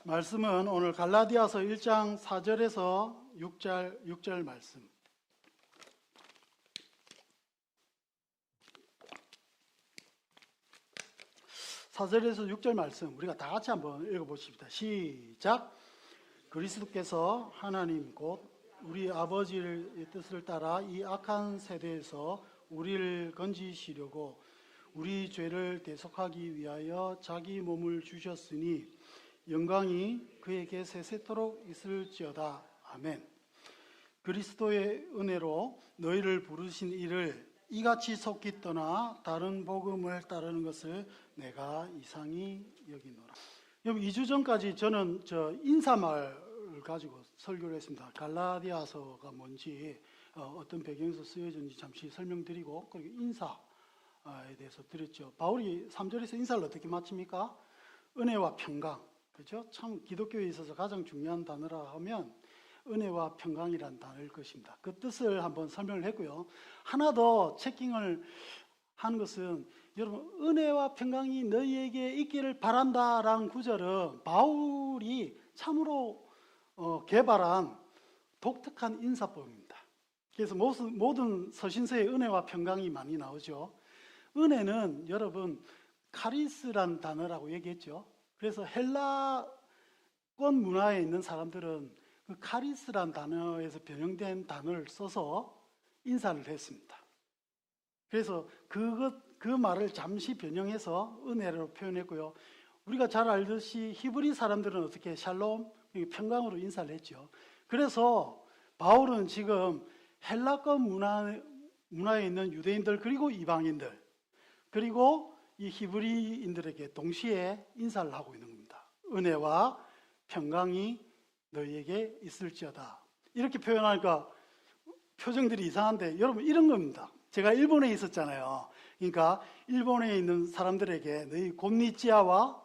말씀은 오늘 갈라디아서 1장 4절에서 6절 말씀. 4절에서 6절 말씀 우리가 다 같이 한번 읽어보십시다. 시작. 그리스도께서 하나님 곧 우리 아버지의 뜻을 따라 이 악한 세대에서 우리를 건지시려고 우리 죄를 대속하기 위하여 자기 몸을 주셨으니 영광이 그에게 세세토록 있을지어다. 아멘. 그리스도의 은혜로 너희를 부르신 이를 이같이 속히 떠나 다른 복음을 따르는 것을 내가 이상히 여기노라. 여러분 2주 전까지 저는 인사말을 가지고 설교를 했습니다. 갈라디아서가 뭔지 어떤 배경에서 쓰여졌는지 잠시 설명드리고 그리고 인사에 대해서 드렸죠. 바울이 3절에서 인사를 어떻게 마칩니까? 은혜와 평강. 그렇죠? 참 기독교에 있어서 가장 중요한 단어라 하면 은혜와 평강이란 단어일 것입니다. 그 뜻을 한번 설명을 했고요. 하나 더 체킹을 하는 것은 여러분 은혜와 평강이 너희에게 있기를 바란다라는 구절은 바울이 참으로 개발한 독특한 인사법입니다. 그래서 모든 서신서에 은혜와 평강이 많이 나오죠. 은혜는 여러분 카리스라는 단어라고 얘기했죠. 그래서 헬라권 문화에 있는 사람들은 그 카리스란 단어에서 변형된 단어를 써서 인사를 했습니다. 그래서 그 말을 잠시 변형해서 은혜로 표현했고요. 우리가 잘 알듯이 히브리 사람들은 어떻게 샬롬, 평강으로 인사를 했죠. 그래서 바울은 지금 헬라권 문화에 있는 유대인들 그리고 이방인들 그리고 이 히브리인들에게 동시에 인사를 하고 있는 겁니다. 은혜와 평강이 너희에게 있을지어다. 이렇게 표현하니까 표정들이 이상한데 여러분 이런 겁니다. 제가 일본에 있었잖아요. 그러니까 일본에 있는 사람들에게 너희 곤니찌아와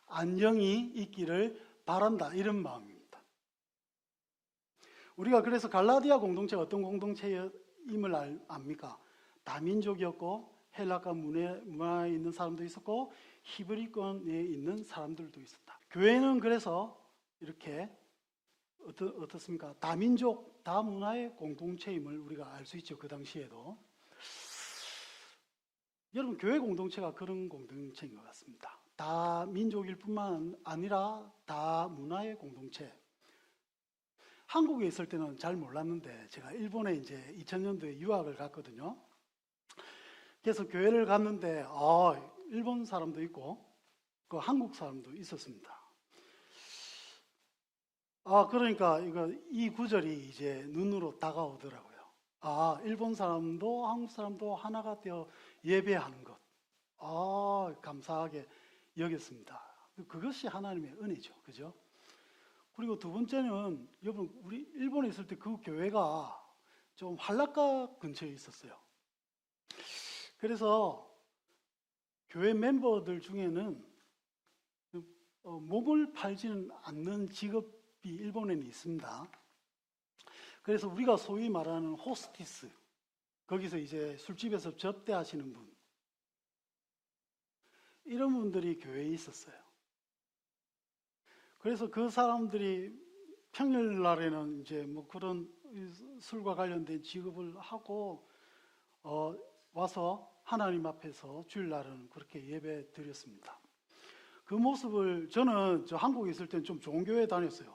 안녕이 있기를 바란다. 이런 마음입니다. 우리가 그래서 갈라디아 공동체가 어떤 공동체임을 압니까? 다민족이었고 헬라권 문화에 있는 사람도 있었고 히브리권에 있는 사람들도 있었다. 교회는 그래서 이렇게 어떻습니까? 다민족, 다문화의 공동체임을 우리가 알 수 있죠. 그 당시에도. 여러분 교회 공동체가 그런 공동체인 것 같습니다. 다민족일 뿐만 아니라 다문화의 공동체. 한국에 있을 때는 잘 몰랐는데 제가 일본에 이제 2000년도에 유학을 갔거든요. 그래서 교회를 갔는데 일본 사람도 있고 그 한국 사람도 있었습니다. 그러니까 이 구절이 이제 눈으로 다가오더라고요. 일본 사람도 한국 사람도 하나가 되어 예배하는 것. 감사하게 여겼습니다. 그것이 하나님의 은혜죠. 그죠? 그리고 두 번째는 여러분 우리 일본에 있을 때 그 교회가 좀 한락가 근처에 있었어요. 그래서 교회 멤버들 중에는 몸을 팔지는 않는 직업이 일본에는 있습니다. 그래서 우리가 소위 말하는 호스티스, 거기서 이제 술집에서 접대하시는 분, 이런 분들이 교회에 있었어요. 그래서 그 사람들이 평일날에는 이제 그런 술과 관련된 직업을 하고 와서 하나님 앞에서 주일날은 그렇게 예배 드렸습니다. 그 모습을 저는 한국에 있을 때는 좀 좋은 교회 다녔어요.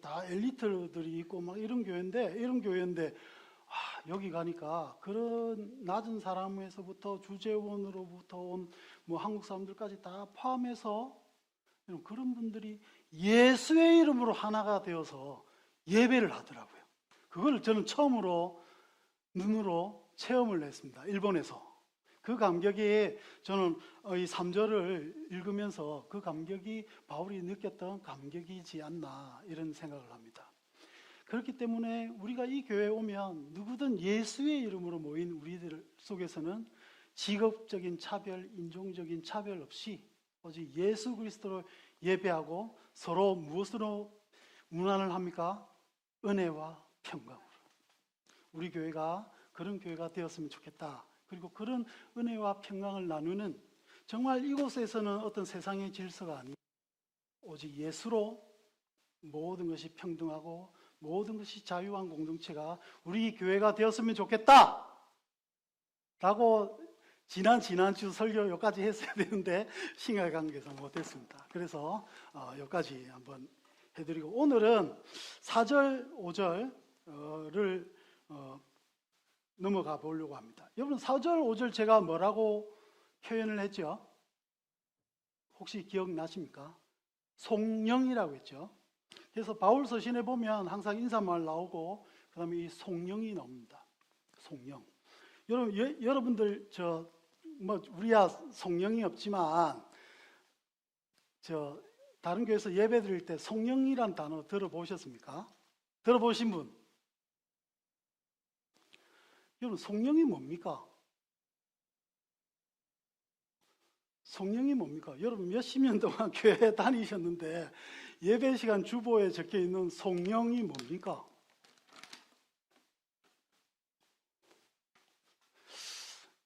다 엘리트들이 있고 막 이런 교회인데 여기 가니까 그런 낮은 사람에서부터 주재원으로부터 온 한국 사람들까지 다 포함해서 그런 분들이 예수의 이름으로 하나가 되어서 예배를 하더라고요. 그걸 저는 처음으로 눈으로 체험을 했습니다. 일본에서. 그 감격이 저는 이 3절을 읽으면서 그 감격이 바울이 느꼈던 감격이지 않나 이런 생각을 합니다. 그렇기 때문에 우리가 이 교회에 오면 누구든 예수의 이름으로 모인 우리들 속에서는 직업적인 차별, 인종적인 차별 없이 오직 예수 그리스도로 예배하고 서로 무엇으로 문안을 합니까? 은혜와 평강으로. 우리 교회가 그런 교회가 되었으면 좋겠다. 그리고 그런 은혜와 평강을 나누는 정말 이곳에서는 어떤 세상의 질서가 아니고 오직 예수로 모든 것이 평등하고 모든 것이 자유한 공동체가 우리 교회가 되었으면 좋겠다 라고 지난주 설교 여기까지 했어야 되는데 시간의 관계에서 못했습니다. 그래서 여기까지 한번 해드리고, 오늘은 4절 5절을 넘어가 보려고 합니다. 여러분, 4절 5절 제가 뭐라고 표현을 했죠? 혹시 기억나십니까? 송영이라고 했죠. 그래서 바울 서신에 보면 항상 인사말 나오고 그 다음에 이 송영이 나옵니다. 송영. 여러분들 우리야 송영이 없지만 다른 교회에서 예배 드릴 때 송영이란 단어 들어보셨습니까? 들어보신 분? 여러분, 송영이 뭡니까? 송영이 뭡니까? 여러분 몇십 년 동안 교회 다니셨는데 예배 시간 주보에 적혀 있는 송영이 뭡니까?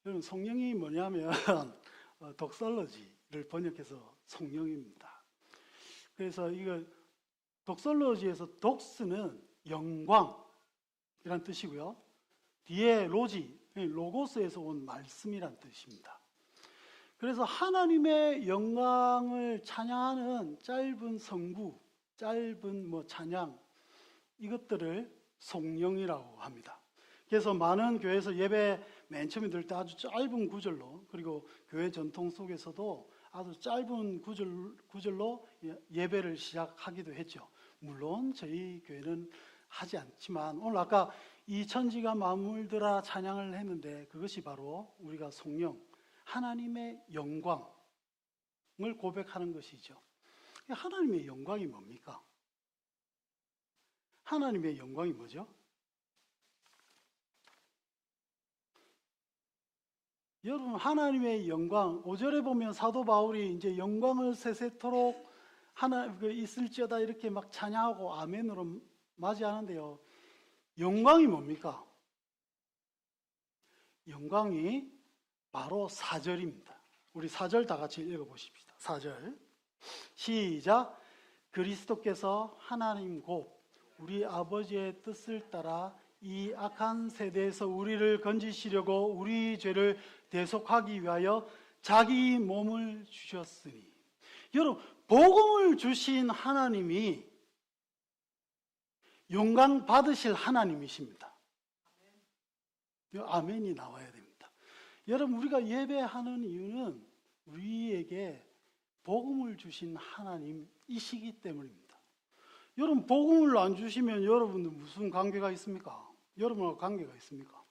여러분, 송영이 뭐냐면 독설러지를 번역해서 송영입니다. 그래서 이거 독설러지에서 독스는 영광이란 뜻이고요. 뒤에 로고스에서 온 말씀이란 뜻입니다. 그래서 하나님의 영광을 찬양하는 짧은 성구, 짧은 찬양, 이것들을 송영이라고 합니다. 그래서 많은 교회에서 예배 맨 처음에 들 때 아주 짧은 구절로, 그리고 교회 전통 속에서도 아주 짧은 구절로 예배를 시작하기도 했죠. 물론 저희 교회는 하지 않지만 오늘 아까 이 천지가 만물들아 찬양을 했는데 그것이 바로 우리가 송영, 하나님의 영광을 고백하는 것이죠. 하나님의 영광이 뭡니까? 하나님의 영광이 뭐죠? 여러분, 하나님의 영광, 5절에 보면 사도 바울이 이제 영광을 세세토록 있을지어다 이렇게 막 찬양하고 아멘으로 맞이하는데요. 영광이 뭡니까? 영광이 바로 4절입니다. 우리 4절 다 같이 읽어보십시다. 4절 시작. 그리스도께서 하나님 곧 우리 아버지의 뜻을 따라 이 악한 세대에서 우리를 건지시려고 우리 죄를 대속하기 위하여 자기 몸을 주셨으니. 여러분, 복음을 주신 하나님이 영광 받으실 하나님이십니다. 아멘이 나와야 됩니다. 여러분, 우리가 예배하는 이유는 우리에게 복음을 주신 하나님이시기 때문입니다. 여러분, 복음을 안 주시면 여러분들 무슨 관계가 있습니까? 여러분과 관계가 있습니까?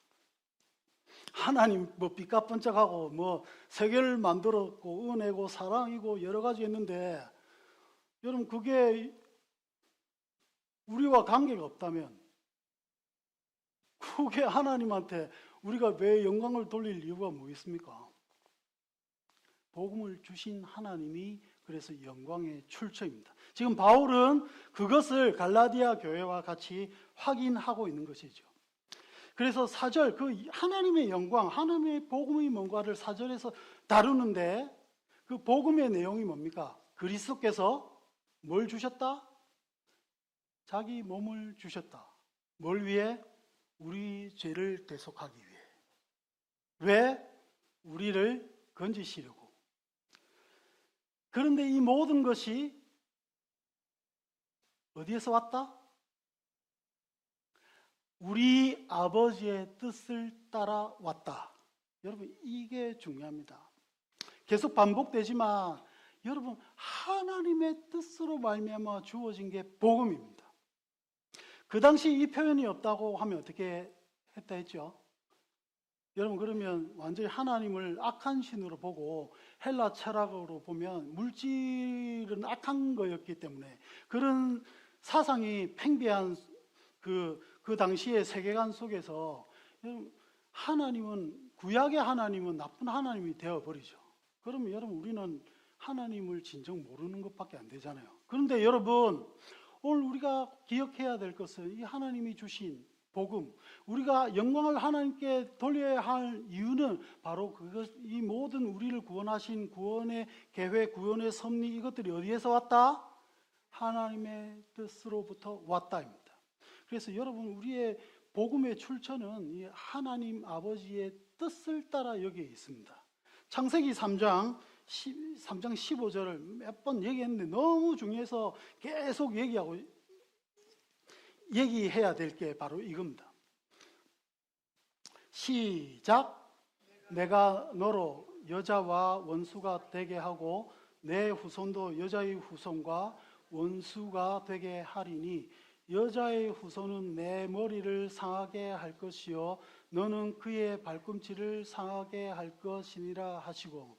하나님 삐까뻔쩍하고 세계를 만들었고 은혜고 사랑이고 여러 가지 했는데, 여러분 그게 우리와 관계가 없다면 그게 하나님한테 우리가 왜 영광을 돌릴 이유가 뭐 있습니까? 복음을 주신 하나님이 그래서 영광의 출처입니다. 지금 바울은 그것을 갈라디아 교회와 같이 확인하고 있는 것이죠. 그래서 4절, 그 하나님의 영광, 하나님의 복음이 뭔가를 4절에서 다루는데 그 복음의 내용이 뭡니까? 그리스도께서 뭘 주셨다? 자기 몸을 주셨다. 뭘 위해? 우리 죄를 대속하기 위해. 왜? 우리를 건지시려고. 그런데 이 모든 것이 어디에서 왔다? 우리 아버지의 뜻을 따라 왔다. 여러분, 이게 중요합니다. 계속 반복되지만 여러분, 하나님의 뜻으로 말미암아 주어진 게 복음입니다. 그 당시 이 표현이 없다고 하면 어떻게 했다 했죠? 여러분, 그러면 완전히 하나님을 악한 신으로 보고 헬라 철학으로 보면 물질은 악한 거였기 때문에 그런 사상이 팽배한 그 당시의 세계관 속에서 하나님은, 구약의 하나님은 나쁜 하나님이 되어버리죠. 그러면 여러분, 우리는 하나님을 진정 모르는 것밖에 안 되잖아요. 그런데 여러분, 오늘 우리가 기억해야 될 것은 이 하나님이 주신 복음, 우리가 영광을 하나님께 돌려야 할 이유는 바로 이 모든 우리를 구원하신 구원의 계획, 구원의 섭리, 이것들이 어디에서 왔다? 하나님의 뜻으로부터 왔다입니다. 그래서 여러분, 우리의 복음의 출처는 이 하나님 아버지의 뜻을 따라 여기에 있습니다. 창세기 3장 15절을 몇 번 얘기했는데 너무 중요해서 계속 얘기해야 될 게 바로 이겁니다. 시작. 내가 너로 여자와 원수가 되게 하고 내 후손도 여자의 후손과 원수가 되게 하리니 여자의 후손은 내 머리를 상하게 할 것이요 너는 그의 발꿈치를 상하게 할 것이니라 하시고,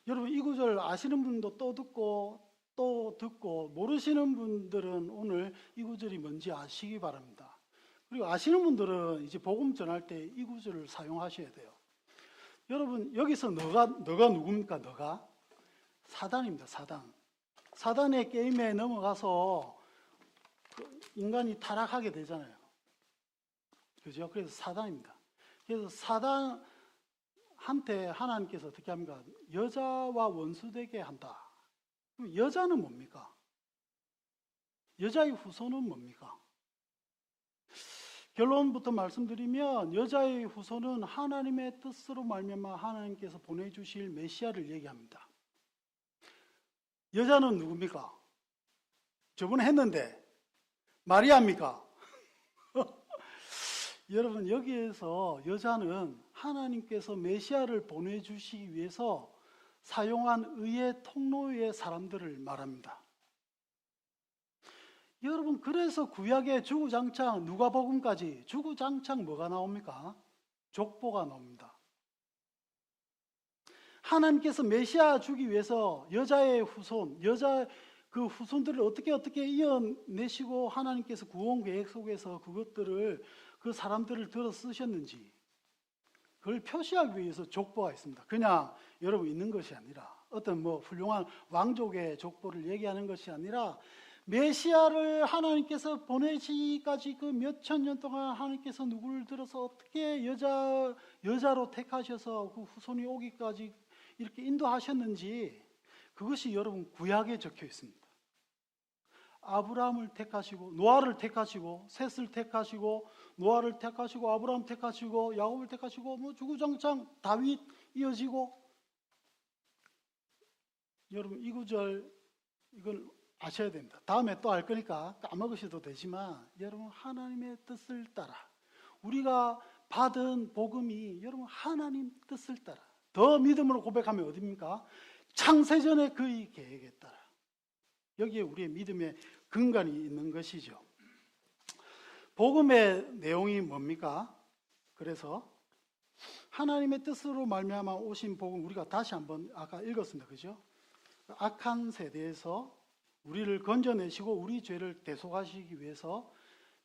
여러분 이 구절 아시는 분도 또 듣고 모르시는 분들은 오늘 이 구절이 뭔지 아시기 바랍니다. 그리고 아시는 분들은 이제 복음 전할 때 이 구절을 사용하셔야 돼요. 여러분 여기서 너가 누굽니까? 너가 사단입니다. 사단의 게임에 넘어가서 인간이 타락하게 되잖아요. 그죠? 그래서 사단입니다. 그래서 사단한테 하나님께서 어떻게 합니까? 여자와 원수되게 한다. 그럼 여자는 뭡니까? 여자의 후손은 뭡니까? 결론부터 말씀드리면 여자의 후손은 하나님의 뜻으로 말미암아 하나님께서 보내주실 메시아를 얘기합니다. 여자는 누굽니까? 저번에 했는데 마리아입니까? 여러분 여기에서 여자는 하나님께서 메시아를 보내주시기 위해서 사용한 의의 통로의 사람들을 말합니다. 여러분 그래서 구약의 주구장창 누가복음까지 주구장창 뭐가 나옵니까? 족보가 나옵니다. 하나님께서 메시아 주기 위해서 여자의 후손, 그 후손들을 어떻게 이어내시고 하나님께서 구원 계획 속에서 그 사람들을 들어 쓰셨는지 그걸 표시하기 위해서 족보가 있습니다. 그냥 여러분 있는 것이 아니라 어떤 훌륭한 왕족의 족보를 얘기하는 것이 아니라 메시아를 하나님께서 보내시기까지 그 몇천 년 동안 하나님께서 누구를 들어서 어떻게 여자로 택하셔서 그 후손이 오기까지 이렇게 인도하셨는지 그것이 여러분 구약에 적혀 있습니다. 아브라함을 택하시고 노아를 택하시고 셋을 택하시고 노아를 택하시고 아브라함 택하시고 야곱을 택하시고 주구장창 다윗 이어지고, 여러분 이 구절 이걸 아셔야 됩니다. 다음에 또 알 거니까 까먹으셔도 되지만 여러분 하나님의 뜻을 따라 우리가 받은 복음이 여러분 하나님 뜻을 따라 더 믿음으로 고백하면 어디입니까? 창세전의 그의 계획에 따라 여기에 우리의 믿음의 근간이 있는 것이죠. 복음의 내용이 뭡니까? 그래서 하나님의 뜻으로 말미암아 오신 복음 우리가 다시 한번 아까 읽었습니다. 그죠? 악한 세대에서 우리를 건져내시고 우리 죄를 대속하시기 위해서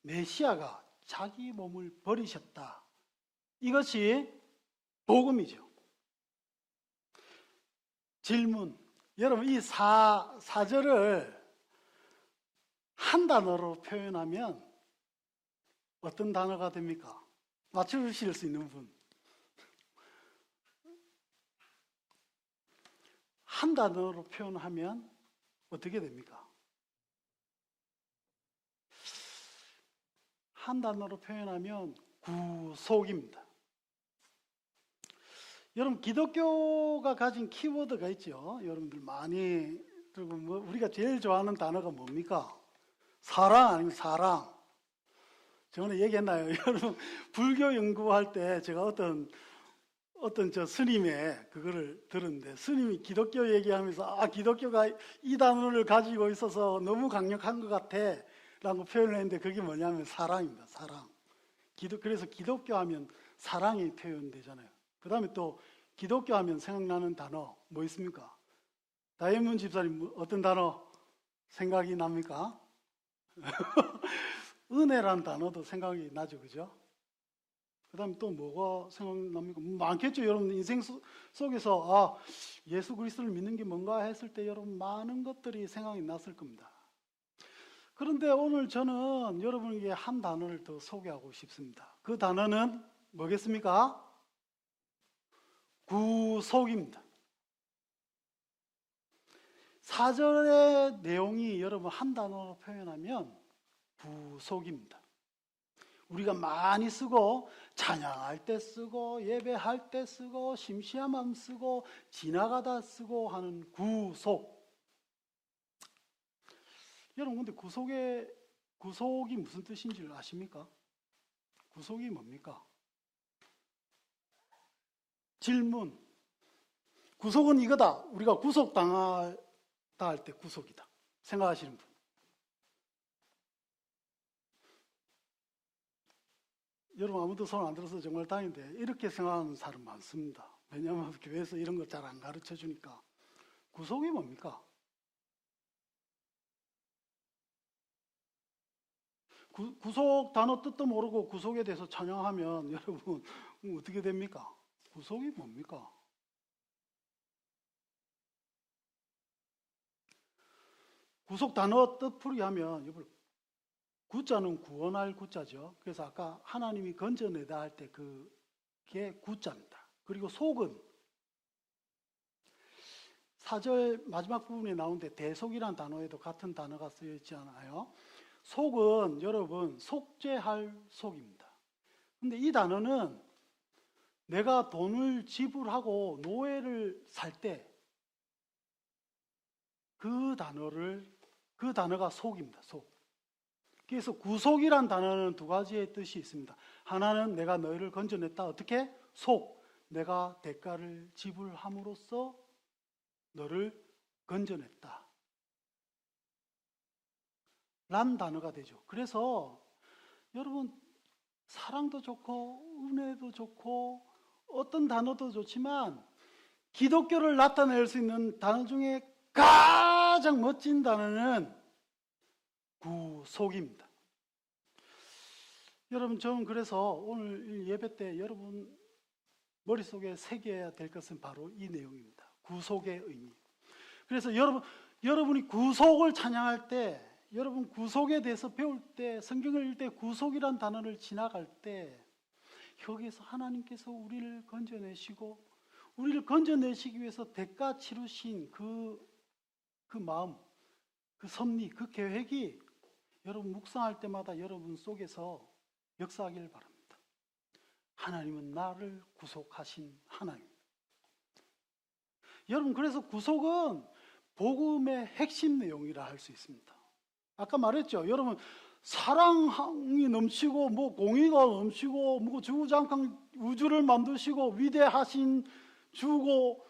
메시아가 자기 몸을 버리셨다. 이것이 복음이죠. 질문. 여러분 이 사절을 한 단어로 표현하면 어떤 단어가 됩니까? 맞추실 수 있는 분. 한 단어로 표현하면 어떻게 됩니까? 한 단어로 표현하면 구속입니다. 여러분 기독교가 가진 키워드가 있죠. 여러분들 많이 들고 우리가 제일 좋아하는 단어가 뭡니까? 사랑 아니면 사랑. 저번에 얘기했나요? 여러분 불교 연구할 때 제가 어떤 저 스님의 그거를 들었는데 스님이 기독교 얘기하면서 기독교가 이 단어를 가지고 있어서 너무 강력한 것 같아 라고 표현을 했는데 그게 뭐냐면 사랑입니다. 사랑. 그래서 기독교 하면 사랑이 표현되잖아요. 그 다음에 또 기독교 하면 생각나는 단어 뭐 있습니까? 다이몬 집사님 어떤 단어 생각이 납니까? 은혜란 단어도 생각이 나죠. 그죠? 그 다음에 또 뭐가 생각납니까? 많겠죠. 여러분 인생 속에서 예수 그리스도를 믿는 게 뭔가 했을 때 여러분 많은 것들이 생각이 났을 겁니다. 그런데 오늘 저는 여러분에게 한 단어를 더 소개하고 싶습니다. 그 단어는 뭐겠습니까? 구속입니다. 4절의 내용이 여러분 한 단어로 표현하면 구속입니다. 우리가 많이 쓰고 찬양할 때 쓰고 예배할 때 쓰고 심심하면 쓰고 지나가다 쓰고 하는 구속. 여러분 근데 구속이 무슨 뜻인 줄 아십니까? 구속이 뭡니까? 질문. 구속은 이거다. 우리가 구속당하다 할 때 구속이다. 생각하시는 분. 여러분 아무도 손 안 들어서 정말 다행인데 이렇게 생각하는 사람 많습니다. 왜냐하면 교회에서 이런 거 잘 안 가르쳐 주니까. 구속이 뭡니까? 구속 단어 뜻도 모르고 구속에 대해서 찬양하면 여러분 어떻게 됩니까? 구속이 뭡니까? 구속 단어 뜻풀이 하면 여러분 구자는 구원할 구자죠. 그래서 아까 하나님이 건져내다 할 때 그게 구자입니다. 그리고 속은 4절 마지막 부분에 나오는데 대속이란 단어에도 같은 단어가 쓰여 있지 않아요? 속은 여러분 속죄할 속입니다. 근데 이 단어는 내가 돈을 지불하고 노예를 살 때 그 단어가 속입니다. 속. 그래서 구속이란 단어는 두 가지의 뜻이 있습니다. 하나는 내가 너희를 건져냈다. 어떻게? 속. 내가 대가를 지불함으로써 너를 건져냈다. 란 단어가 되죠. 그래서 여러분 사랑도 좋고 은혜도 좋고 어떤 단어도 좋지만 기독교를 나타낼 수 있는 단어 중에 가장 멋진 단어는 구속입니다. 여러분 저는 그래서 오늘 예배 때 여러분 머릿속에 새겨야 될 것은 바로 이 내용입니다. 구속의 의미. 그래서 여러분이 구속을 찬양할 때 여러분 구속에 대해서 배울 때 성경을 읽을 때 구속이란 단어를 지나갈 때 여기서 하나님께서 우리를 건져내시고 우리를 건져내시기 위해서 대가 치르신 그 마음, 그 섭리, 그 계획이 여러분 묵상할 때마다 여러분 속에서 역사하기를 바랍니다. 하나님은 나를 구속하신 하나님. 여러분 그래서 구속은 복음의 핵심 내용이라 할 수 있습니다. 아까 말했죠. 여러분 사랑이 넘치고 뭐 공의가 넘치고 뭐 주구장창 우주를 만드시고 위대하신 주고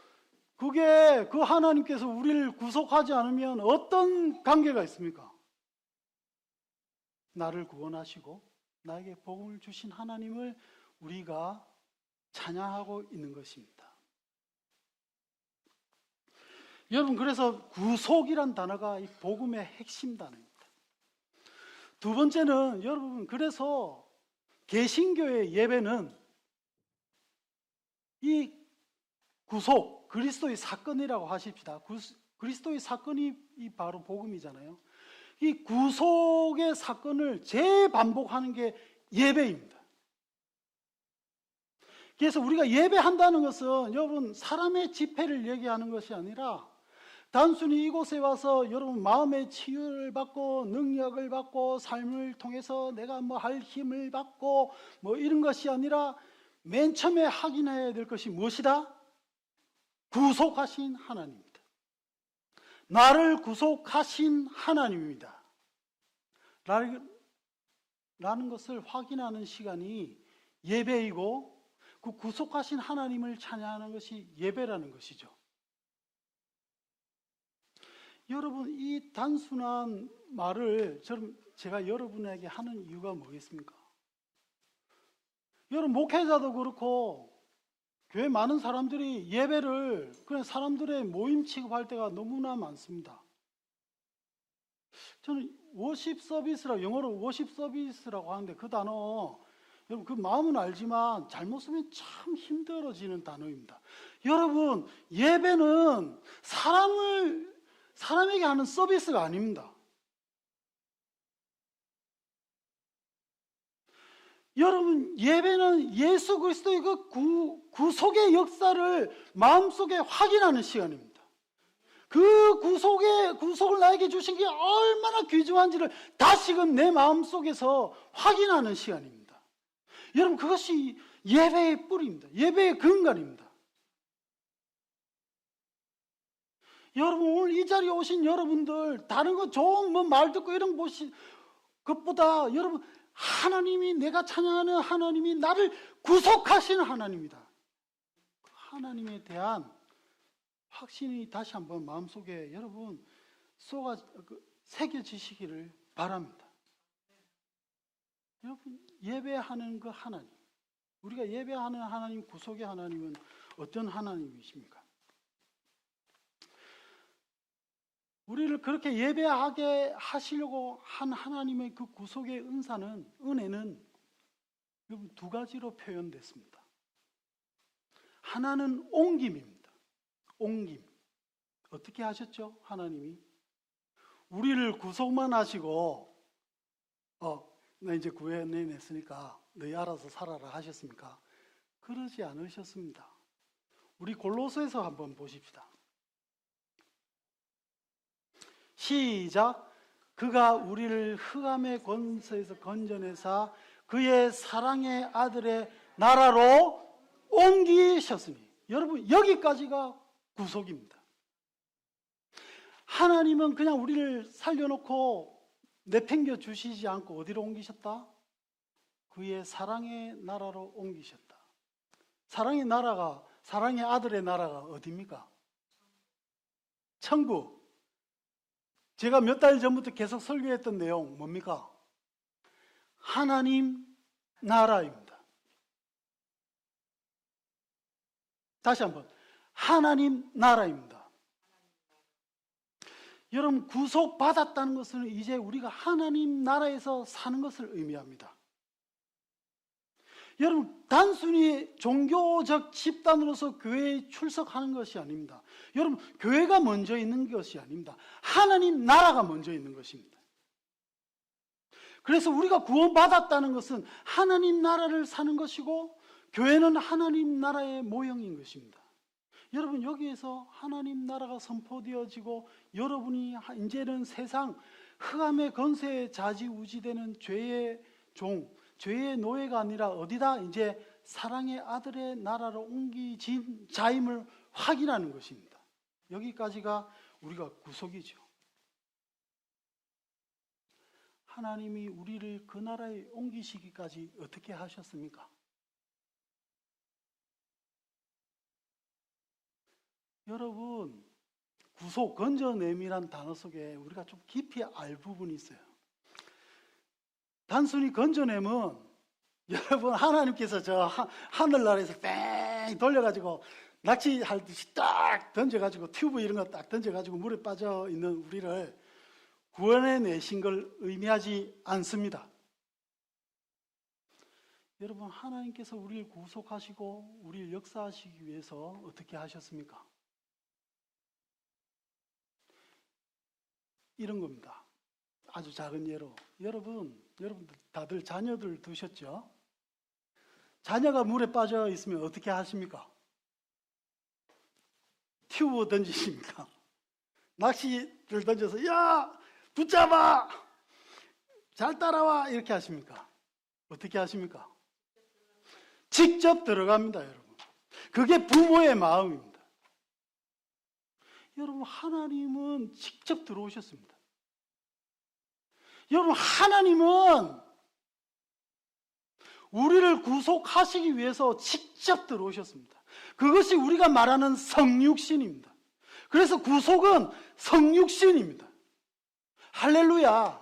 그게 그 하나님께서 우리를 구속하지 않으면 어떤 관계가 있습니까? 나를 구원하시고 나에게 복음을 주신 하나님을 우리가 찬양하고 있는 것입니다. 여러분 그래서 구속이란 단어가 이 복음의 핵심 단어입니다. 두 번째는 여러분 그래서 개신교의 예배는 이 구속, 그리스도의 사건이라고 하십시다. 그리스도의 사건이 이 바로 복음이잖아요. 이 구속의 사건을 재반복하는 게 예배입니다. 그래서 우리가 예배한다는 것은 여러분 사람의 집회를 얘기하는 것이 아니라 단순히 이곳에 와서 여러분 마음의 치유를 받고 능력을 받고 삶을 통해서 내가 뭐 할 힘을 받고 뭐 이런 것이 아니라 맨 처음에 확인해야 될 것이 무엇이다? 구속하신 하나님입니다. 나를 구속하신 하나님입니다. 라는 것을 확인하는 시간이 예배이고 그 구속하신 하나님을 찬양하는 것이 예배라는 것이죠. 여러분 이 단순한 말을 제가 여러분에게 하는 이유가 뭐겠습니까? 여러분 목회자도 그렇고 교회 많은 사람들이 예배를 그냥 사람들의 모임 취급할 때가 너무나 많습니다. 저는 워십 서비스라고 영어로 워십 서비스라고 하는데 그 단어 여러분 그 마음은 알지만 잘못 쓰면 참 힘들어지는 단어입니다. 여러분 예배는 사람에게 하는 서비스가 아닙니다. 여러분 예배는 예수 그리스도의 그 구속의 역사를 마음속에 확인하는 시간입니다. 그 구속을 나에게 주신 게 얼마나 귀중한지를 다시금 내 마음속에서 확인하는 시간입니다. 여러분, 그것이 예배의 뿌리입니다. 예배의 근간입니다. 여러분, 오늘 이 자리에 오신 여러분들, 다른 거 좋은 말 듣고 이런 것보다 여러분, 하나님이, 내가 찬양하는 하나님이 나를 구속하시는 하나님이다. 하나님에 대한 확신이 다시 한번 마음속에 여러분 새겨지시기를 바랍니다. 여러분, 예배하는 그 하나님, 우리가 예배하는 하나님, 구속의 하나님은 어떤 하나님이십니까? 우리를 그렇게 예배하게 하시려고 한 하나님의 그 구속의 은혜는 여러분 두 가지로 표현됐습니다. 하나는 옮김입니다. 옮김. 어떻게 하셨죠? 하나님이 우리를 구속만 하시고 나 이제 구해냈으니까 너희 알아서 살아라 하셨습니까? 그러지 않으셨습니다. 우리 골로새서 한번 보십시다. 시작. 그가 우리를 흑암의 권세에서 건져내사 그의 사랑의 아들의 나라로 옮기셨으니. 여러분, 여기까지가 구속입니다. 하나님은 그냥 우리를 살려놓고 내팽겨 주시지 않고 어디로 옮기셨다? 그의 사랑의 나라로 옮기셨다. 사랑의 나라가, 사랑의 아들의 나라가 어디입니까? 천국. 제가 몇 달 전부터 계속 설교했던 내용 뭡니까? 하나님 나라입니다. 다시 한번, 하나님 나라입니다. 여러분, 구속받았다는 것은 이제 우리가 하나님 나라에서 사는 것을 의미합니다. 여러분, 단순히 종교적 집단으로서 교회에 출석하는 것이 아닙니다. 여러분, 교회가 먼저 있는 것이 아닙니다. 하나님 나라가 먼저 있는 것입니다. 그래서 우리가 구원받았다는 것은 하나님 나라를 사는 것이고, 교회는 하나님 나라의 모형인 것입니다. 여러분, 여기에서 하나님 나라가 선포되어지고 여러분이 이제는 세상 흑암의 권세에 좌지우지되는 죄의 종, 죄의 노예가 아니라 어디다? 이제 사랑의 아들의 나라로 옮기진 자임을 확인하는 것입니다. 여기까지가 우리가 구속이죠. 하나님이 우리를 그 나라에 옮기시기까지 어떻게 하셨습니까? 여러분, 구속, 건져냄이란 단어 속에 우리가 좀 깊이 알 부분이 있어요. 단순히 건져내면 여러분, 하나님께서 저 하늘나라에서 뺑 돌려가지고 낚시할 듯이 딱 던져가지고 튜브 이런 거 딱 던져가지고 물에 빠져 있는 우리를 구원해내신 걸 의미하지 않습니다. 여러분, 하나님께서 우리를 구속하시고 우리를 역사하시기 위해서 어떻게 하셨습니까? 이런 겁니다. 아주 작은 예로. 여러분들 다들 자녀들 두셨죠? 자녀가 물에 빠져 있으면 어떻게 하십니까? 튜브 던지십니까? 낚시를 던져서 야, 붙잡아! 잘 따라와! 이렇게 하십니까? 어떻게 하십니까? 직접 들어갑니다, 여러분. 그게 부모의 마음입니다. 여러분, 하나님은 직접 들어오셨습니다. 여러분, 하나님은 우리를 구속하시기 위해서 직접 들어오셨습니다. 그것이 우리가 말하는 성육신입니다. 그래서 구속은 성육신입니다. 할렐루야.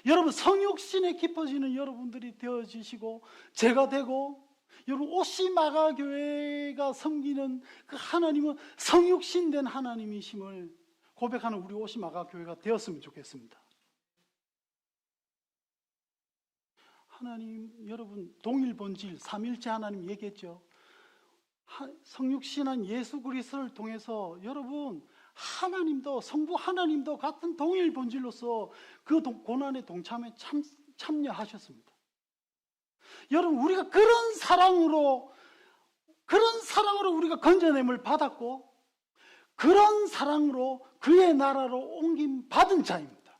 여러분, 성육신에 깊어지는 여러분들이 되어지시고 제가 되고, 여러분, 오시마가 교회가 섬기는 그 하나님은 성육신된 하나님이심을 고백하는 우리 오시마가 교회가 되었으면 좋겠습니다. 하나님, 여러분, 동일본질, 삼일체 하나님 얘기했죠. 성육신한 예수 그리스도를 통해서 여러분, 하나님도, 성부 하나님도 같은 동일본질로서 그 고난의 동참에 참여하셨습니다. 여러분, 우리가 그런 사랑으로 우리가 건져냄을 받았고, 그런 사랑으로 그의 나라로 옮김 받은 자입니다.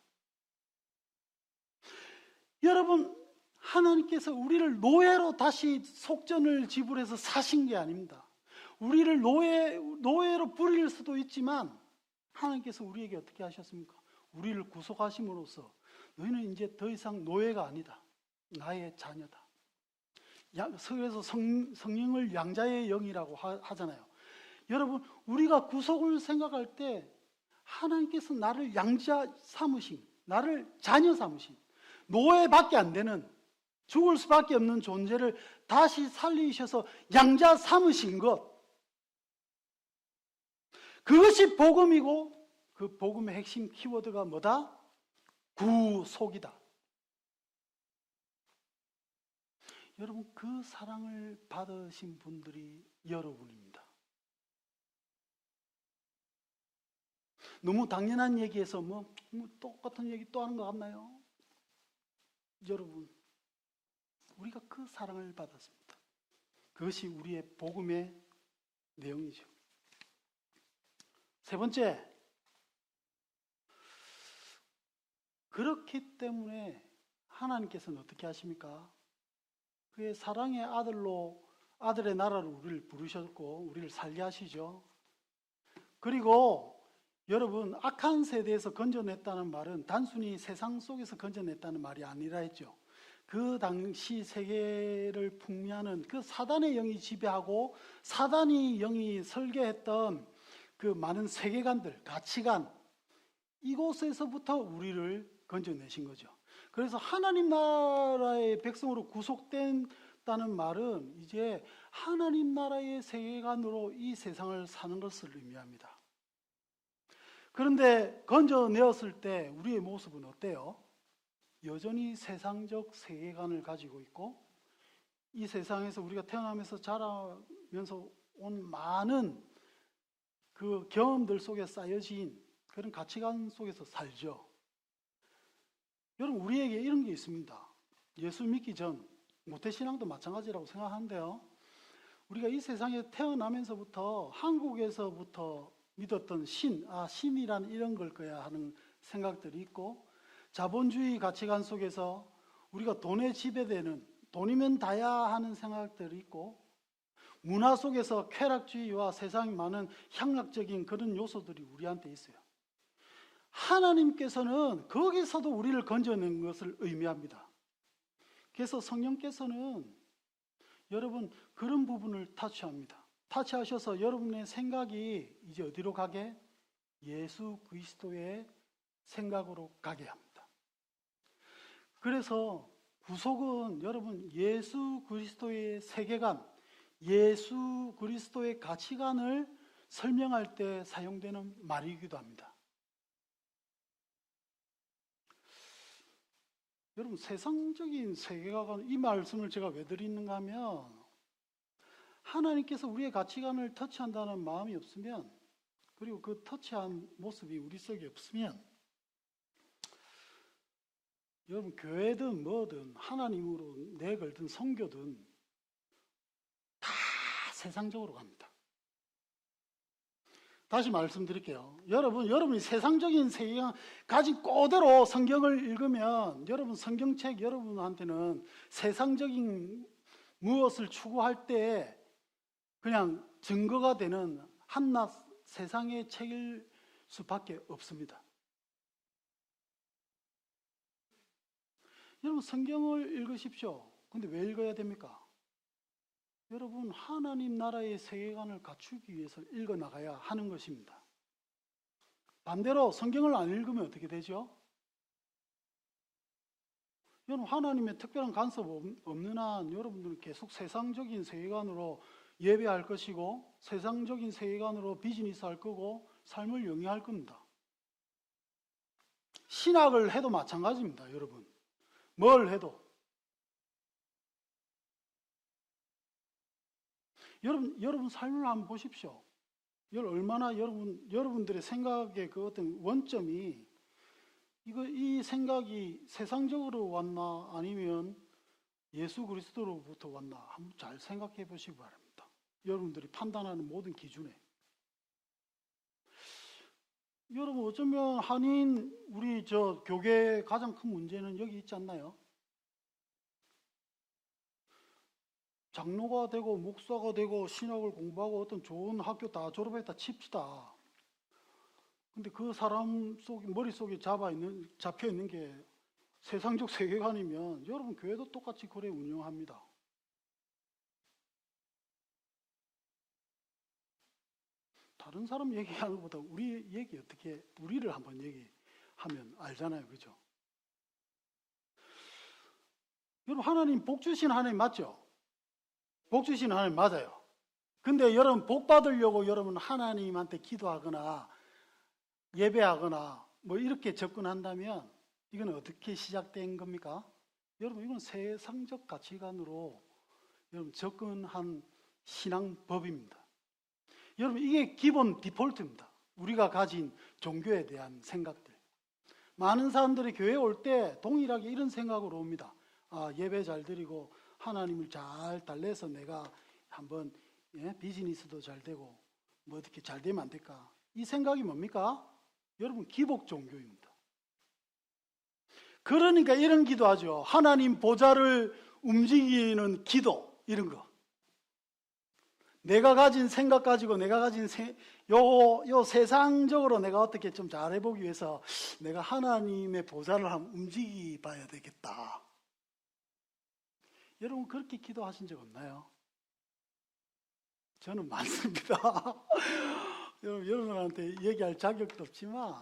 여러분, 하나님께서 우리를 노예로 다시 속전을 지불해서 사신 게 아닙니다. 우리를 노예로 부릴 수도 있지만 하나님께서 우리에게 어떻게 하셨습니까? 우리를 구속하심으로써 너희는 이제 더 이상 노예가 아니다. 나의 자녀다. 그래서 성령을 양자의 영이라고 하잖아요. 여러분, 우리가 구속을 생각할 때 하나님께서 나를 양자 삼으신, 나를 자녀 삼으신, 노예밖에 안 되는, 죽을 수밖에 없는 존재를 다시 살리셔서 양자 삼으신 것, 그것이 복음이고, 그 복음의 핵심 키워드가 뭐다? 구속이다. 여러분, 그 사랑을 받으신 분들이 여러분입니다. 너무 당연한 얘기에서 뭐 똑같은 얘기 또 하는 것 같나요? 여러분, 우리가 그 사랑을 받았습니다. 그것이 우리의 복음의 내용이죠. 세 번째, 그렇기 때문에 하나님께서는 어떻게 하십니까? 그의 사랑의 아들로, 아들의 나라로 우리를 부르셨고 우리를 살게 하시죠. 그리고 여러분, 악한 세대에서 건져냈다는 말은 단순히 세상 속에서 건져냈다는 말이 아니라 했죠. 그 당시 세계를 풍미하는 그 사단의 영이 지배하고 사단의 영이 설계했던 그 많은 세계관들, 가치관, 이곳에서부터 우리를 건져내신 거죠. 그래서 하나님 나라의 백성으로 구속된다는 말은 이제 하나님 나라의 세계관으로 이 세상을 사는 것을 의미합니다. 그런데 건져내었을 때 우리의 모습은 어때요? 여전히 세상적 세계관을 가지고 있고, 이 세상에서 우리가 태어나면서 자라면서 온 많은 그 경험들 속에 쌓여진 그런 가치관 속에서 살죠. 여러분, 우리에게 이런 게 있습니다. 예수 믿기 전, 모태신앙도 마찬가지라고 생각하는데요. 우리가 이 세상에 태어나면서부터 한국에서부터 믿었던 신이란 이런 걸 거야 하는 생각들이 있고, 자본주의 가치관 속에서 우리가 돈에 지배되는, 돈이면 다야 하는 생각들이 있고, 문화 속에서 쾌락주의와 세상에 많은 향락적인 그런 요소들이 우리한테 있어요. 하나님께서는 거기서도 우리를 건져낸 것을 의미합니다. 그래서 성령께서는 여러분 그런 부분을 터치합니다. 터치하셔서 여러분의 생각이 이제 어디로 가게? 예수 그리스도의 생각으로 가게 합니다. 그래서 구속은 여러분 예수 그리스도의 세계관, 예수 그리스도의 가치관을 설명할 때 사용되는 말이기도 합니다. 여러분, 세상적인 세계관, 이 말씀을 제가 왜 드리는가 하면, 하나님께서 우리의 가치관을 터치한다는 마음이 없으면, 그리고 그 터치한 모습이 우리 속에 없으면, 여러분, 교회든 뭐든 하나님으로 내걸든 선교든 다 세상적으로 갑니다. 다시 말씀드릴게요. 여러분이 세상적인 세계관 가진 그대로 성경을 읽으면 여러분 성경책 여러분한테는 세상적인 무엇을 추구할 때 그냥 증거가 되는 한낱 세상의 책일 수밖에 없습니다. 여러분 성경을 읽으십시오. 근데 왜 읽어야 됩니까? 여러분 하나님 나라의 세계관을 갖추기 위해서 읽어나가야 하는 것입니다. 반대로 성경을 안 읽으면 어떻게 되죠? 여러분 하나님의 특별한 간섭 없는 한 여러분들은 계속 세상적인 세계관으로 예배할 것이고 세상적인 세계관으로 비즈니스 할 거고 삶을 영위할 겁니다. 신학을 해도 마찬가지입니다. 여러분 뭘 해도 여러분 삶을 한번 보십시오. 얼마나 여러분들의 생각의 그 어떤 원점이 이 생각이 세상적으로 왔나 아니면 예수 그리스도로부터 왔나 한번 잘 생각해 보시기 바랍니다. 여러분들이 판단하는 모든 기준에. 여러분 어쩌면 한인 우리 저 교계의 가장 큰 문제는 여기 있지 않나요? 장로가 되고 목사가 되고 신학을 공부하고 어떤 좋은 학교 다 졸업했다 칩시다. 근데 그 사람 속 머릿속에 잡혀 있는 게 세상적 세계관이면 여러분 교회도 똑같이 그래 운영합니다. 다른 사람 얘기하는 것보다 우리 얘기 어떻게 우리를 한번 얘기하면 알잖아요. 그죠? 여러분 하나님 복 주신 하나님 맞죠? 복 주신 하나님 맞아요. 근데 여러분 복 받으려고 여러분 하나님한테 기도하거나 예배하거나 뭐 이렇게 접근한다면 이건 어떻게 시작된 겁니까? 여러분 이건 세상적 가치관으로 여러분 접근한 신앙법입니다. 여러분 이게 기본 디폴트입니다. 우리가 가진 종교에 대한 생각들. 많은 사람들이 교회에 올 때 동일하게 이런 생각으로 옵니다. 아, 예배 잘 드리고 하나님을 잘 달래서 내가 한번 비즈니스도 잘 되고 뭐 어떻게 잘 되면 안 될까? 이 생각이 뭡니까? 여러분 기복 종교입니다. 그러니까 이런 기도하죠. 하나님 보좌를 움직이는 기도 이런 거. 내가 가진 생각 가지고 내가 가진 요 세상적으로 내가 어떻게 좀 잘해보기 위해서 내가 하나님의 보좌를 한번 움직여 봐야 되겠다. 여러분 그렇게 기도하신 적 없나요? 저는 많습니다. 여러분한테 얘기할 자격도 없지만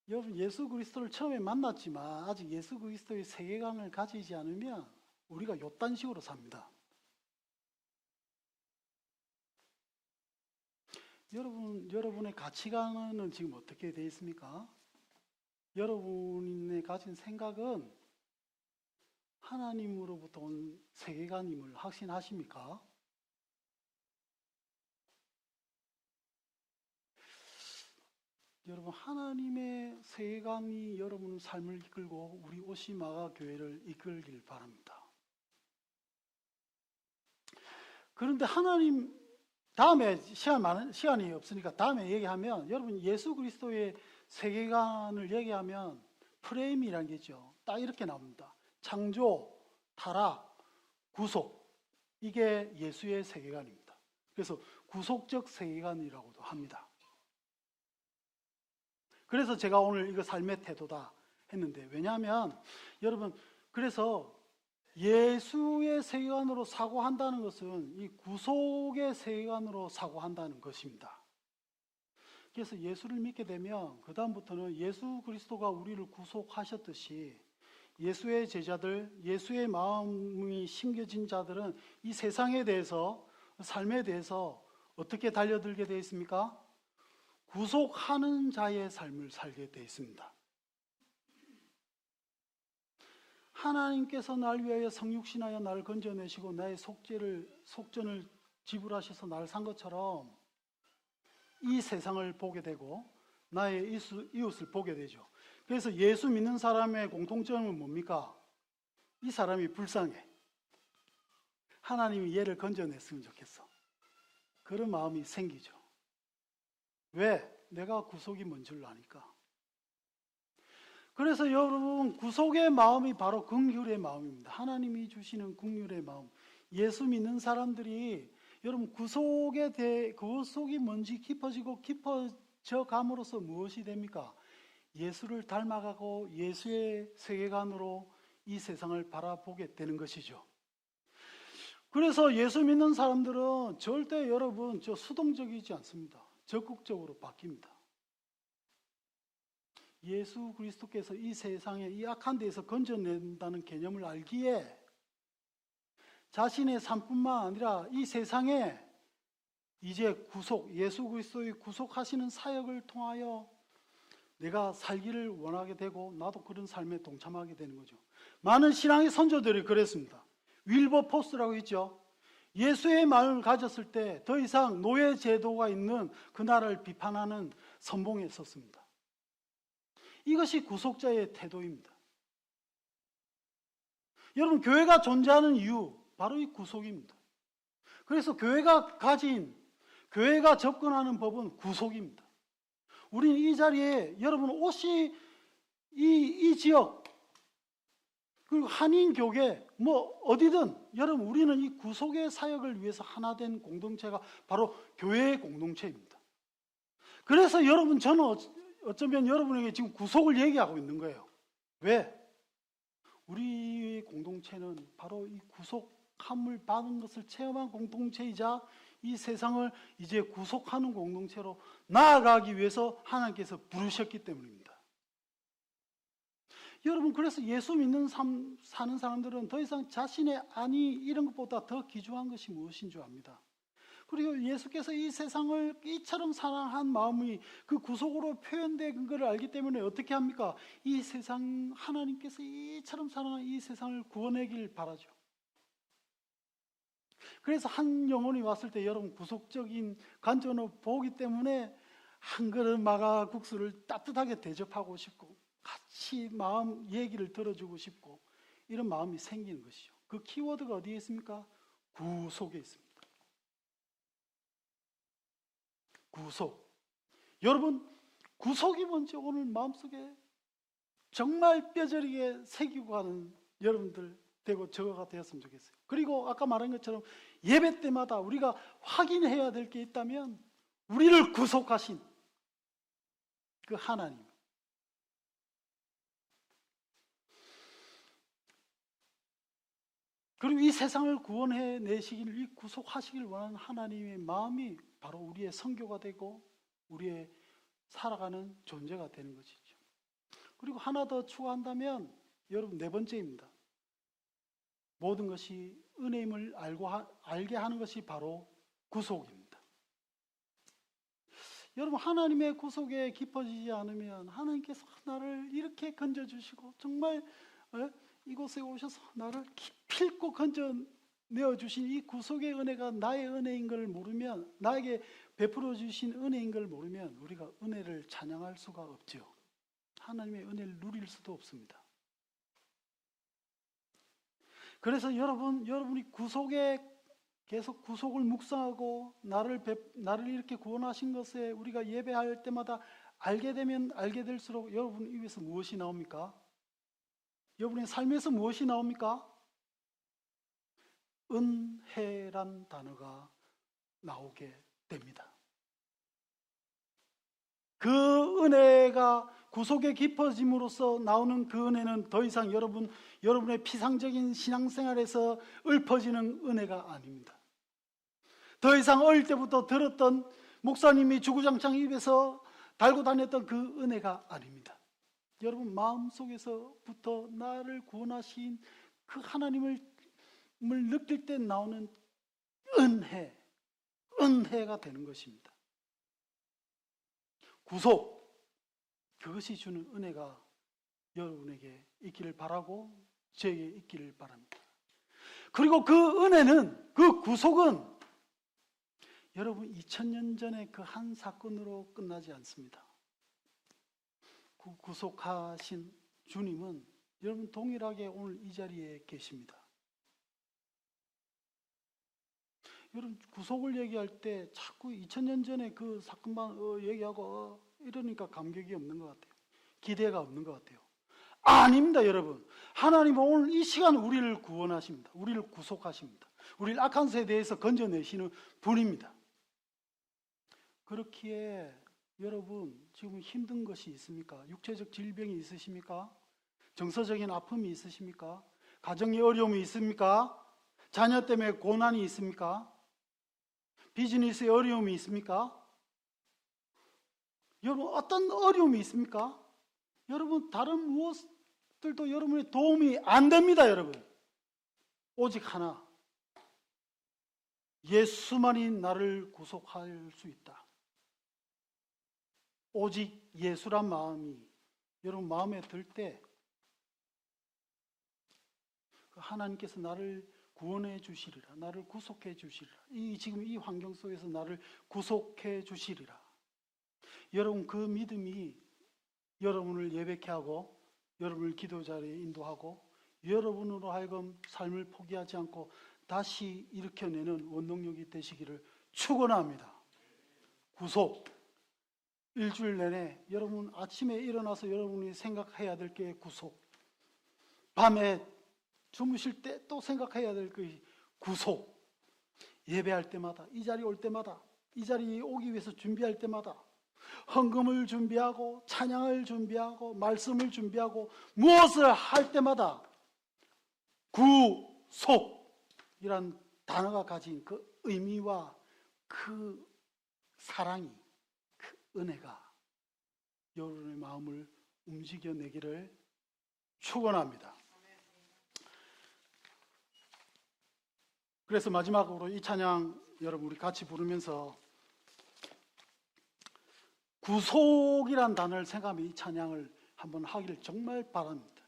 여러분 예수 그리스도를 처음에 만났지만 아직 예수 그리스도의 세계관을 가지지 않으면 우리가 요딴 식으로 삽니다. 여러분의 가치관은 지금 어떻게 되어 있습니까? 여러분의 가진 생각은 하나님으로부터 온 세계관임을 확신하십니까? 여러분 하나님의 세계관이 여러분 삶을 이끌고 우리 오시마가 교회를 이끌길 바랍니다. 그런데 하나님 다음에 시간이 없으니까 다음에 얘기하면 여러분 예수 그리스도의 세계관을 얘기하면 프레임이라는 게 있죠. 딱 이렇게 나옵니다. 창조, 타락, 구속 이게 예수의 세계관입니다. 그래서 구속적 세계관이라고도 합니다. 그래서 제가 오늘 이거 삶의 태도다 했는데 왜냐하면 여러분 그래서 예수의 세계관으로 사고한다는 것은 이 구속의 세계관으로 사고한다는 것입니다. 그래서 예수를 믿게 되면 그 다음부터는 예수 그리스도가 우리를 구속하셨듯이 예수의 제자들, 예수의 마음이 심겨진 자들은 이 세상에 대해서 삶에 대해서 어떻게 달려들게 되어 있습니까? 구속하는 자의 삶을 살게 되어 있습니다. 하나님께서 날 위하여 성육신하여 나를 건져내시고 나의 속전을 지불하셔서 나를 산 것처럼 이 세상을 보게 되고 나의 이웃을 보게 되죠. 그래서 예수 믿는 사람의 공통점은 뭡니까? 이 사람이 불쌍해. 하나님이 얘를 건져냈으면 좋겠어. 그런 마음이 생기죠. 왜? 내가 구속이 뭔 줄 아니까. 그래서 여러분 구속의 마음이 바로 긍휼의 마음입니다. 하나님이 주시는 긍휼의 마음. 예수 믿는 사람들이 여러분 구속이 뭔지 깊어져 감으로써 무엇이 됩니까? 예수를 닮아가고 예수의 세계관으로 이 세상을 바라보게 되는 것이죠. 그래서 예수 믿는 사람들은 절대 여러분 수동적이지 않습니다. 적극적으로 바뀝니다. 예수 그리스도께서 이 세상에 이 악한 데에서 건져낸다는 개념을 알기에 자신의 삶뿐만 아니라 이 세상에 이제 예수 그리스도의 구속하시는 사역을 통하여 내가 살기를 원하게 되고 나도 그런 삶에 동참하게 되는 거죠. 많은 신앙의 선조들이 그랬습니다. 윌버포스라고 있죠. 예수의 마음을 가졌을 때 더 이상 노예 제도가 있는 그 나라를 비판하는 선봉에 섰습니다. 이것이 구속자의 태도입니다. 여러분 교회가 존재하는 이유 바로 이 구속입니다. 그래서 교회가 가진 교회가 접근하는 법은 구속입니다. 우리는 이 자리에 여러분 옷이 이 지역 그리고 한인교계 뭐 어디든 여러분 우리는 이 구속의 사역을 위해서 하나 된 공동체가 바로 교회의 공동체입니다. 그래서 여러분 저는 어쩌면 여러분에게 지금 구속을 얘기하고 있는 거예요. 왜? 우리 공동체는 바로 이 구속함을 받은 것을 체험한 공동체이자 이 세상을 이제 구속하는 공동체로 나아가기 위해서 하나님께서 부르셨기 때문입니다. 여러분 그래서 예수 믿는 삶 사는 사람들은 더 이상 자신의 안위 이런 것보다 더 귀중한 것이 무엇인 줄 압니다. 그리고 예수께서 이 세상을 이처럼 사랑한 마음이 그 구속으로 표현된 것을 알기 때문에 어떻게 합니까? 이 세상 하나님께서 이처럼 사랑한 이 세상을 구원하길 바라죠. 그래서 한 영혼이 왔을 때 여러분 구속적인 관점으로 보기 때문에 한 그릇 마가 국수를 따뜻하게 대접하고 싶고 같이 마음 얘기를 들어주고 싶고 이런 마음이 생기는 것이죠. 그 키워드가 어디에 있습니까? 구속에 있습니다. 구속. 여러분 구속이 뭔지 오늘 마음속에 정말 뼈저리게 새기고 가는 여러분들 되고 저가 되었으면 좋겠어요. 그리고 아까 말한 것처럼 예배 때마다 우리가 확인해야 될 게 있다면 우리를 구속하신 그 하나님. 그리고 이 세상을 구원해 내시기를 이 구속하시길 원하는 하나님의 마음이 바로 우리의 선교가 되고 우리의 살아가는 존재가 되는 것이죠. 그리고 하나 더 추가한다면 여러분 네 번째입니다. 모든 것이 은혜임을 알게 하는 것이 바로 구속입니다. 여러분 하나님의 구속에 깊어지지 않으면 하나님께서 나를 이렇게 건져주시고 정말 이곳에 오셔서 나를 기필코 건져내어 주신 이 구속의 은혜가 나의 은혜인 걸 모르면 나에게 베풀어 주신 은혜인 걸 모르면 우리가 은혜를 찬양할 수가 없죠. 하나님의 은혜를 누릴 수도 없습니다. 그래서 여러분이 구속에 계속 구속을 묵상하고 나를 이렇게 구원하신 것에 우리가 예배할 때마다 알게 되면 알게 될수록 여러분 입에서 무엇이 나옵니까? 여러분의 삶에서 무엇이 나옵니까? 은혜란 단어가 나오게 됩니다. 그 은혜가 구속에 깊어짐으로써 나오는 그 은혜는 더 이상 여러분의 피상적인 신앙생활에서 읊어지는 은혜가 아닙니다. 더 이상 어릴 때부터 들었던 목사님이 주구장창 입에서 달고 다녔던 그 은혜가 아닙니다. 여러분 마음속에서부터 나를 구원하신 그 하나님을 느낄 때 나오는 은혜가 되는 것입니다. 구속, 그것이 주는 은혜가 여러분에게 있기를 바라고 저에게 있기를 바랍니다. 그리고 그 은혜는, 그 구속은 여러분 2000년 전에 그 한 사건으로 끝나지 않습니다. 구속하신 주님은 여러분 동일하게 오늘 이 자리에 계십니다. 여러분 구속을 얘기할 때 자꾸 2000년 전에 그 사건만 얘기하고 이러니까 감격이 없는 것 같아요. 기대가 없는 것 같아요. 아닙니다, 여러분. 하나님은 오늘 이 시간 우리를 구원하십니다. 우리를 구속하십니다. 우리를 악한 세대에서 건져내시는 분입니다. 그렇기에 여러분 지금 힘든 것이 있습니까? 육체적 질병이 있으십니까? 정서적인 아픔이 있으십니까? 가정의 어려움이 있습니까? 자녀 때문에 고난이 있습니까? 비즈니스의 어려움이 있습니까? 여러분 어떤 어려움이 있습니까? 여러분 다른 무엇들도 여러분의 도움이 안 됩니다, 여러분. 오직 하나, 예수만이 나를 구속할 수 있다. 오직 예수란 마음이 여러분 마음에 들 때 하나님께서 나를 구원해 주시리라, 나를 구속해 주시리라, 지금 이 환경 속에서 나를 구속해 주시리라. 여러분 그 믿음이 여러분을 예배케 하고 여러분을 기도 자리에 인도하고 여러분으로 하여금 삶을 포기하지 않고 다시 일으켜내는 원동력이 되시기를 축원합니다. 구속. 일주일 내내 여러분 아침에 일어나서 여러분이 생각해야 될 게 구속. 밤에 주무실 때 또 생각해야 될 그 구속. 예배할 때마다, 이 자리 올 때마다, 이 자리에 오기 위해서 준비할 때마다 헌금을 준비하고 찬양을 준비하고 말씀을 준비하고 무엇을 할 때마다 구속이란 단어가 가진 그 의미와 그 사랑이, 그 은혜가 여러분의 마음을 움직여내기를 축원합니다. 그래서 마지막으로 이 찬양 여러분 우리 같이 부르면서 구속이란 단어를 생각하며 이 찬양을 한번 하기를 정말 바랍니다.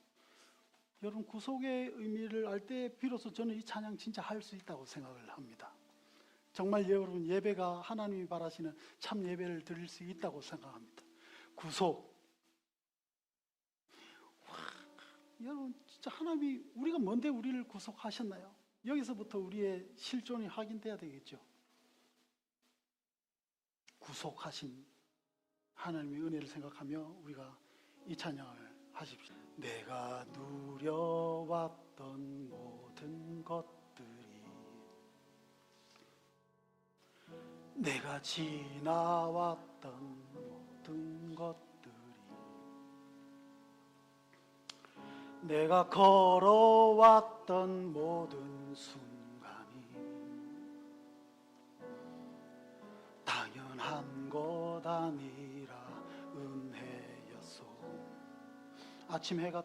여러분 구속의 의미를 알 때 비로소 저는 이 찬양 진짜 할 수 있다고 생각을 합니다. 정말 여러분 예배가 하나님이 바라시는 참 예배를 드릴 수 있다고 생각합니다. 구속. 여러분 진짜 하나님이 우리가 뭔데 우리를 구속하셨나요? 여기서부터 우리의 실존이 확인돼야 되겠죠. 구속하신 하나님의 은혜를 생각하며 우리가 이 찬양을 하십시오. 내가 누려왔던 모든 것들이, 내가 지나왔던 모든 것들이, 내가 걸어왔던 모든 순간이 당연한 것 아니라 은혜였소. 아침 해가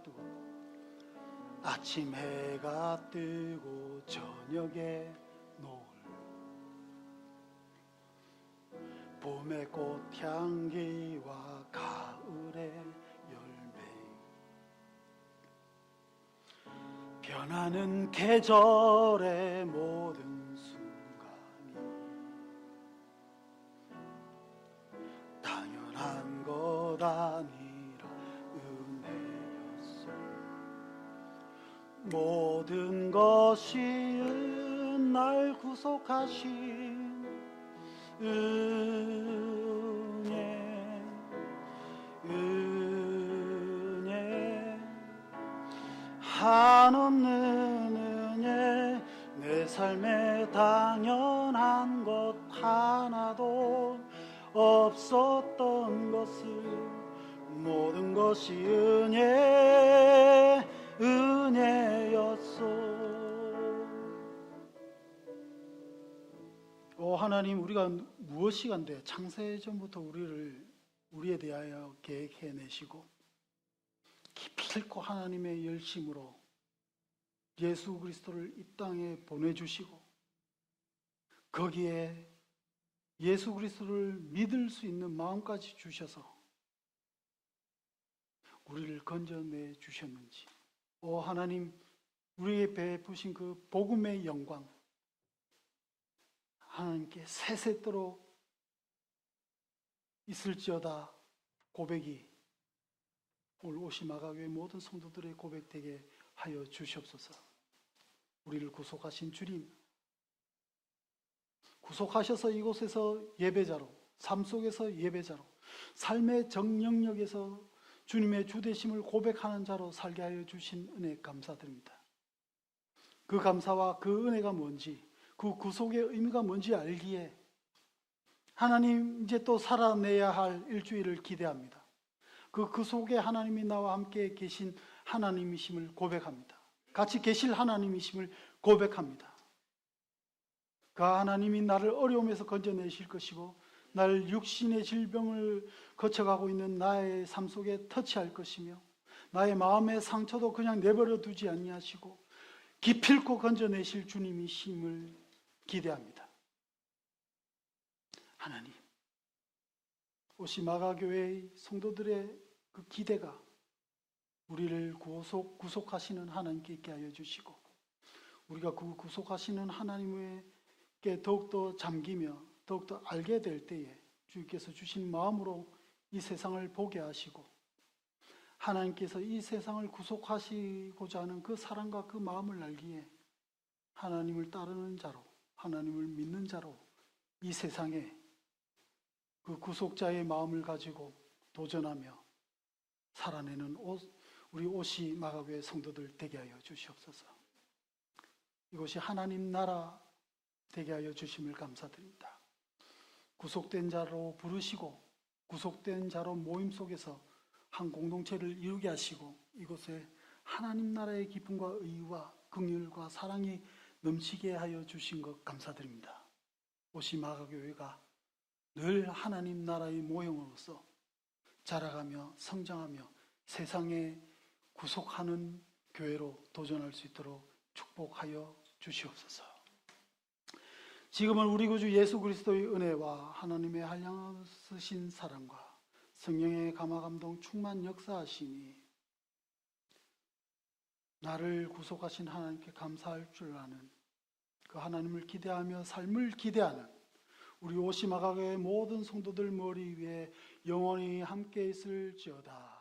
뜨고 저녁에 노을, 봄의 꽃향기와 가을의 열매, 변하는 계절의 모든 순간이 당연한 것 아니라 은혜였소. 모든 것이 날 구속하신 은혜, 한없는 은혜, 내 삶에 당연한 것 하나도 없었던 것을, 모든 것이 은혜였소. 오 하나님, 우리가 무엇이간데 창세전부터 우리에 대하여 계획해내시고 기필코 하나님의 열심으로 예수 그리스도를 이 땅에 보내주시고 거기에 예수 그리스도를 믿을 수 있는 마음까지 주셔서 우리를 건져내 주셨는지, 오 하나님, 우리에게 베푸신 그 복음의 영광 하나님께 세세토록 있을지어다 고백이 오늘 오시마가교회 모든 성도들의 고백되게 하여 주시옵소서. 우리를 구속하신 주님, 구속하셔서 이곳에서 예배자로, 삶 속에서 예배자로, 삶의 정령역에서 주님의 주되심을 고백하는 자로 살게 하여 주신 은혜 감사드립니다. 그 감사와 그 은혜가 뭔지, 그 구속의 의미가 뭔지 알기에 하나님 이제 또 살아내야 할 일주일을 기대합니다. 그 구속에 하나님이 나와 함께 계신 하나님이심을 고백합니다. 같이 계실 하나님이심을 고백합니다. 그 하나님이 나를 어려움에서 건져내실 것이고 나를 육신의 질병을 거쳐가고 있는 나의 삶 속에 터치할 것이며 나의 마음의 상처도 그냥 내버려 두지 아니하시고 기필코 건져내실 주님이심을 기대합니다. 하나님, 오시마가교회의 성도들의 그 기대가 우리를 구속하시는 하나님께 있게 하여 주시고 우리가 그 구속하시는 하나님께 더욱더 잠기며 더욱더 알게 될 때에 주께서 주신 마음으로 이 세상을 보게 하시고 하나님께서 이 세상을 구속하시고자 하는 그 사랑과 그 마음을 알기에 하나님을 따르는 자로, 하나님을 믿는 자로 이 세상에 그 구속자의 마음을 가지고 도전하며 살아내는 우리 오시 마가교회 성도들 되게 하여 주시옵소서. 이곳이 하나님 나라 되게 하여 주심을 감사드립니다. 구속된 자로 부르시고 구속된 자로 모임 속에서 한 공동체를 이루게 하시고 이곳에 하나님 나라의 기쁨과 의와 긍휼과 사랑이 넘치게 하여 주신 것 감사드립니다. 오시 마가교회가 늘 하나님 나라의 모형으로서 자라가며 성장하며 세상에 구속하는 교회로 도전할 수 있도록 축복하여 주시옵소서. 지금은 우리 구주 예수 그리스도의 은혜와 하나님의 한량없으신 사랑과 성령의 감화감동 충만 역사하심이 나를 구속하신 하나님께 감사할 줄 아는 그 하나님을 기대하며 삶을 기대하는 우리 오시마가교회 모든 성도들 머리 위에 영원히 함께 있을지어다.